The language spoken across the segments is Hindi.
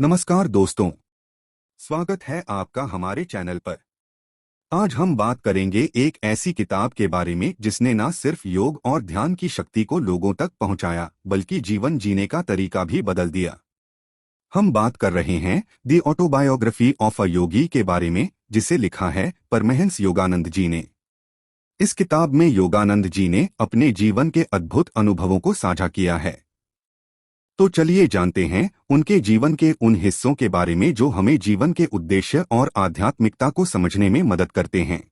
नमस्कार दोस्तों, स्वागत है आपका हमारे चैनल पर। आज हम बात करेंगे एक ऐसी किताब के बारे में जिसने न सिर्फ योग और ध्यान की शक्ति को लोगों तक पहुंचाया, बल्कि जीवन जीने का तरीका भी बदल दिया। हम बात कर रहे हैं द ऑटोबायोग्राफी ऑफ अ योगी के बारे में, जिसे लिखा है परमहंस योगानंद जी ने। इस किताब में योगानंद जी ने अपने जीवन के अद्भुत अनुभवों को साझा किया है। तो चलिए जानते हैं उनके जीवन के उन हिस्सों के बारे में जो हमें जीवन के उद्देश्य और आध्यात्मिकता को समझने में मदद करते हैं।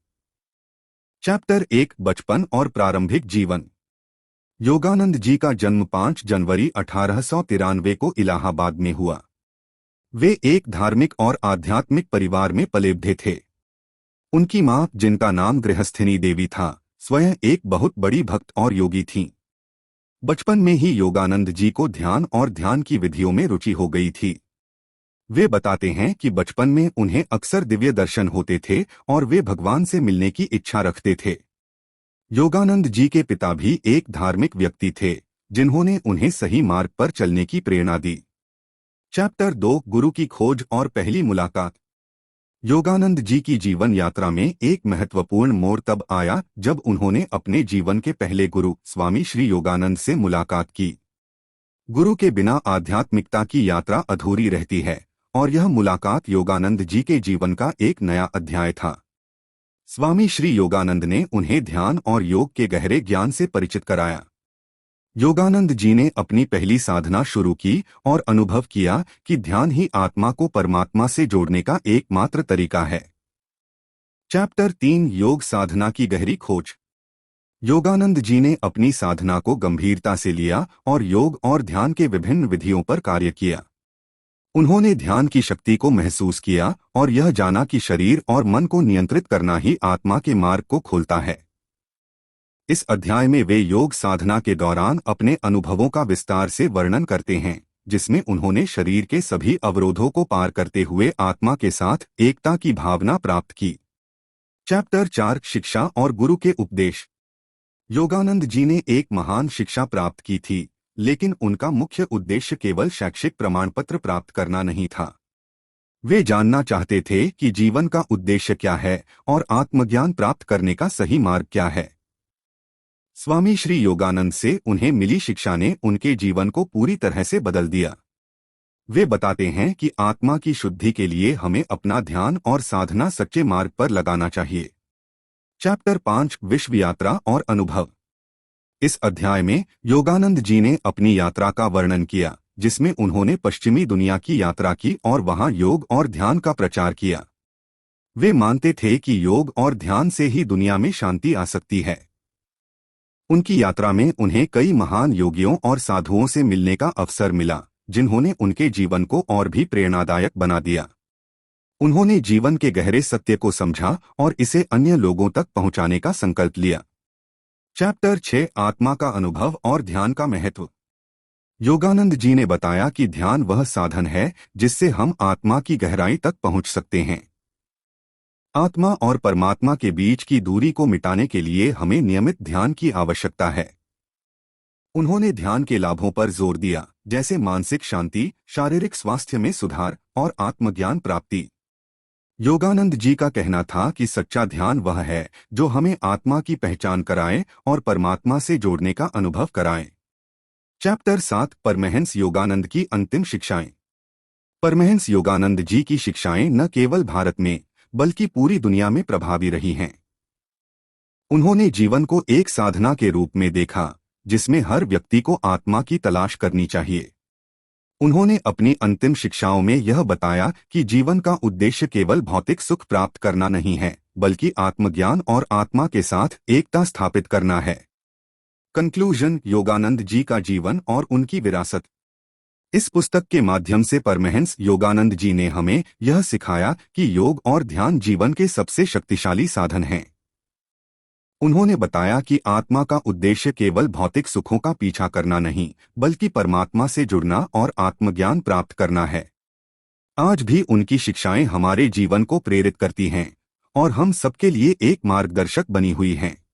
चैप्टर 1, बचपन और प्रारंभिक जीवन। योगानंद जी का जन्म 5 जनवरी 1893 को इलाहाबाद में हुआ। वे एक धार्मिक और आध्यात्मिक परिवार में पले-बढ़े थे। उनकी मां, जिनका नाम गृहस्थिनी देवी था, स्वयं एक बहुत बड़ी भक्त और योगी थीं। बचपन में ही योगानंद जी को ध्यान और ध्यान की विधियों में रुचि हो गई थी। वे बताते हैं कि बचपन में उन्हें अक्सर दिव्य दर्शन होते थे और वे भगवान से मिलने की इच्छा रखते थे। योगानंद जी के पिता भी एक धार्मिक व्यक्ति थे, जिन्होंने उन्हें सही मार्ग पर चलने की प्रेरणा दी। चैप्टर 2, गुरु की खोज और पहली मुलाकात। योगानंद जी की जीवन यात्रा में एक महत्वपूर्ण मोड़ तब आया जब उन्होंने अपने जीवन के पहले गुरु स्वामी श्री योगानंद से मुलाकात की। गुरु के बिना आध्यात्मिकता की यात्रा अधूरी रहती है, और यह मुलाकात योगानंद जी के जीवन का एक नया अध्याय था। स्वामी श्री योगानंद ने उन्हें ध्यान और योग के गहरे ज्ञान से परिचित कराया। योगानंद जी ने अपनी पहली साधना शुरू की और अनुभव किया कि ध्यान ही आत्मा को परमात्मा से जोड़ने का एकमात्र तरीका है। चैप्टर 3, योग साधना की गहरी खोज। योगानंद जी ने अपनी साधना को गंभीरता से लिया और योग और ध्यान के विभिन्न विधियों पर कार्य किया। उन्होंने ध्यान की शक्ति को महसूस किया और यह जाना कि शरीर और मन को नियंत्रित करना ही आत्मा के मार्ग को खोलता है। इस अध्याय में वे योग साधना के दौरान अपने अनुभवों का विस्तार से वर्णन करते हैं, जिसमें उन्होंने शरीर के सभी अवरोधों को पार करते हुए आत्मा के साथ एकता की भावना प्राप्त की। चैप्टर 4, शिक्षा और गुरु के उपदेश। योगानंद जी ने एक महान शिक्षा प्राप्त की थी, लेकिन उनका मुख्य उद्देश्य केवल शैक्षिक प्रमाणपत्र प्राप्त करना नहीं था। वे जानना चाहते थे कि जीवन का उद्देश्य क्या है और आत्मज्ञान प्राप्त करने का सही मार्ग क्या है। स्वामी श्री योगानंद से उन्हें मिली शिक्षा ने उनके जीवन को पूरी तरह से बदल दिया। वे बताते हैं कि आत्मा की शुद्धि के लिए हमें अपना ध्यान और साधना सच्चे मार्ग पर लगाना चाहिए। चैप्टर 5, विश्व यात्रा और अनुभव। इस अध्याय में योगानंद जी ने अपनी यात्रा का वर्णन किया, जिसमें उन्होंने पश्चिमी दुनिया की यात्रा की और वहां योग और ध्यान का प्रचार किया। वे मानते थे कि योग और ध्यान से ही दुनिया में शांति आ सकती है। उनकी यात्रा में उन्हें कई महान योगियों और साधुओं से मिलने का अवसर मिला, जिन्होंने उनके जीवन को और भी प्रेरणादायक बना दिया। उन्होंने जीवन के गहरे सत्य को समझा और इसे अन्य लोगों तक पहुंचाने का संकल्प लिया। चैप्टर 6, आत्मा का अनुभव और ध्यान का महत्व। योगानंद जी ने बताया कि ध्यान वह साधन है जिससे हम आत्मा की गहराई तक पहुंच सकते हैं। आत्मा और परमात्मा के बीच की दूरी को मिटाने के लिए हमें नियमित ध्यान की आवश्यकता है। उन्होंने ध्यान के लाभों पर जोर दिया, जैसे मानसिक शांति, शारीरिक स्वास्थ्य में सुधार और आत्मज्ञान प्राप्ति। योगानंद जी का कहना था कि सच्चा ध्यान वह है जो हमें आत्मा की पहचान कराए और परमात्मा से जोड़ने का अनुभव कराए। चैप्टर 7, परमहंस योगानंद की अंतिम शिक्षाएं। परमहंस योगानंद जी की शिक्षाएं न केवल भारत में बल्कि पूरी दुनिया में प्रभावी रही हैं। उन्होंने जीवन को एक साधना के रूप में देखा, जिसमें हर व्यक्ति को आत्मा की तलाश करनी चाहिए। उन्होंने अपनी अंतिम शिक्षाओं में यह बताया कि जीवन का उद्देश्य केवल भौतिक सुख प्राप्त करना नहीं है, बल्कि आत्मज्ञान और आत्मा के साथ एकता स्थापित करना है। कंक्लूजन, योगानंद जी का जीवन और उनकी विरासत। इस पुस्तक के माध्यम से परमहंस योगानंद जी ने हमें यह सिखाया कि योग और ध्यान जीवन के सबसे शक्तिशाली साधन हैं। उन्होंने बताया कि आत्मा का उद्देश्य केवल भौतिक सुखों का पीछा करना नहीं, बल्कि परमात्मा से जुड़ना और आत्मज्ञान प्राप्त करना है। आज भी उनकी शिक्षाएं हमारे जीवन को प्रेरित करती हैं और हम सबके लिए एक मार्गदर्शक बनी हुई हैं।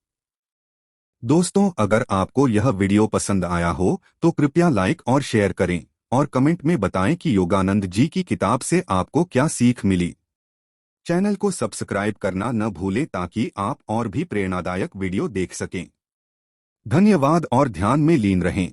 दोस्तों, अगर आपको यह वीडियो पसंद आया हो तो कृपया लाइक और शेयर करें और कमेंट में बताएं कि योगानंद जी की किताब से आपको क्या सीख मिली। चैनल को सब्सक्राइब करना न भूलें ताकि आप और भी प्रेरणादायक वीडियो देख सकें। धन्यवाद और ध्यान में लीन रहें।